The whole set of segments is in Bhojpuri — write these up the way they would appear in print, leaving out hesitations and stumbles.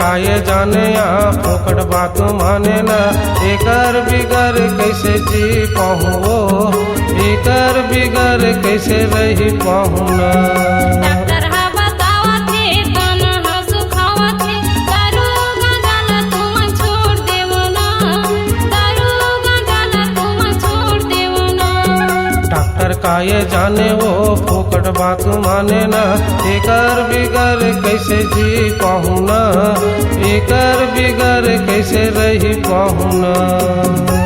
का ये जाने फोकट बात माने न, एकर बिगर कैसे जी पाऊँ वो, एकर बिगर कैसे रही पाऊँ न। का ये जाने वो फोकट बात माने न, एकर बिगर कैसे जी पाऊँ न, एकर बिगर कैसे रही पाऊँ न।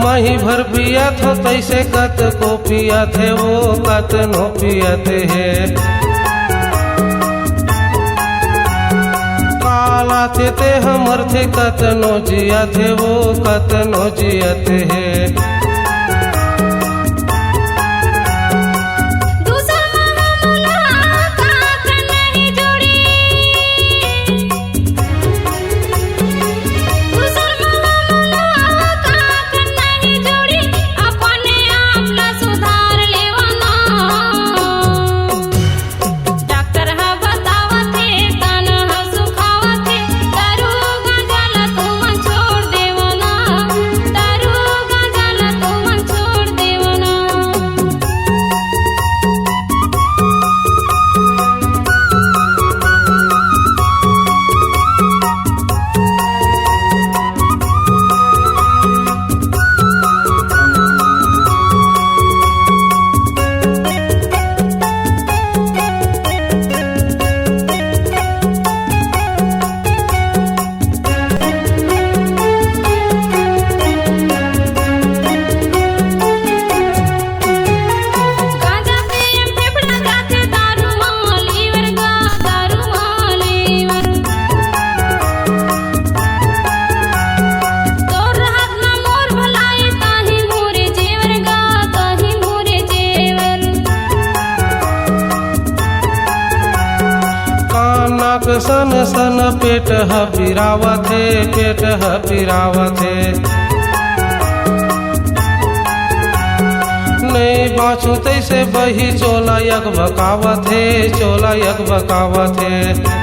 माही भर पिया थो तैसे कत को पिया थे वो कत नो पिया थे है, काला थे हमर थे कत नो जिया थे वो कत नो जिया थे है। सन सन पेट पिरावत है, पेट पिरावत है, नहीं बाँचू तैसे बही चोला यक बकावत है, चोला यक बकावत है।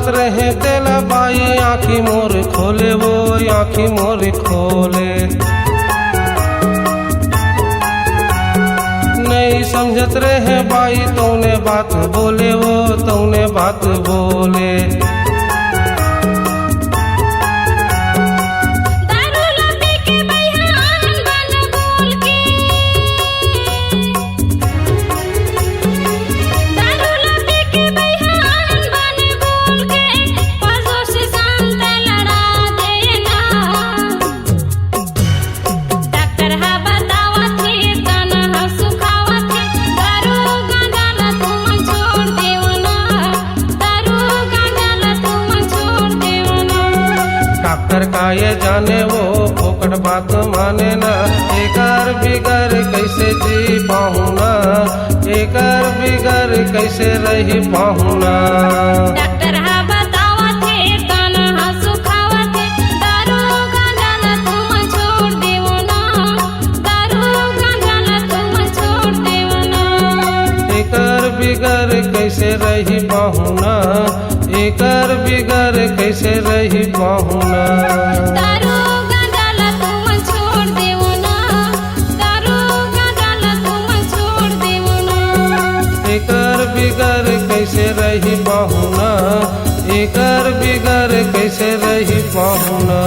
रहे तेला बाई आँखी मोर खोले वो, आँखी मोर खोले, नहीं समझत रहे बाई तौने बात बोले वो, तौने बात बोले। दारू लपी जाने वो फोकट बात माने ना एकर बिगर कैसे जी पाहुना एकर बिगर कैसे रही पाहुना डॉक्टर हा बतावत है कान हा सुखावत है दारू गांजा न तुम छोड़ देवो ना दारू गांजा न तुम छोड़ देवो ना एकर बिगर कैसे रही पाहुना एकर बिगर कैसे रही पाहुना दारू गांजा न तुम छोड़ देवो ना दारू गांजा न तुम छोड़ देवो ना एकर बिगर कैसे रही पाहुना एकर बिगर कैसे रही पाहुना।